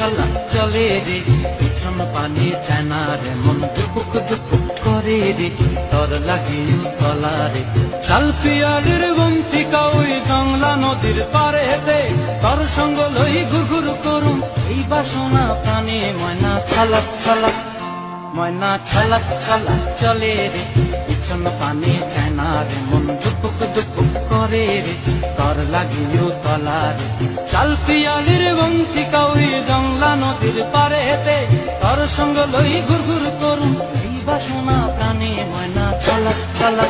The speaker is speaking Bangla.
ছলা চলে রে, পিছন পানি চায় না রে, মন দুপুক দুপুক করে রে, তর লাগে তলা রে। শাল পিয়ালির বন্তিকা ওই জংলা নদীর পারেতে, তর সঙ্গ লই ঘুরঘুর করুম এই বাসনা প্রাণে। ময়না ছলা ছলা, ময়না ছলা ছলা চলে রে, পিছন পানি চায় না রে, মন দুপুক দুপুক করে রে, তর লাগিও তলা রে। শাল পিয়ালির বন্তিকা ওই জংলা নদীর পারেতে, তর সঙ্গ লই ঘুরঘুর করুম এই বাসনা প্রাণে। ময়না ছলা ছলা।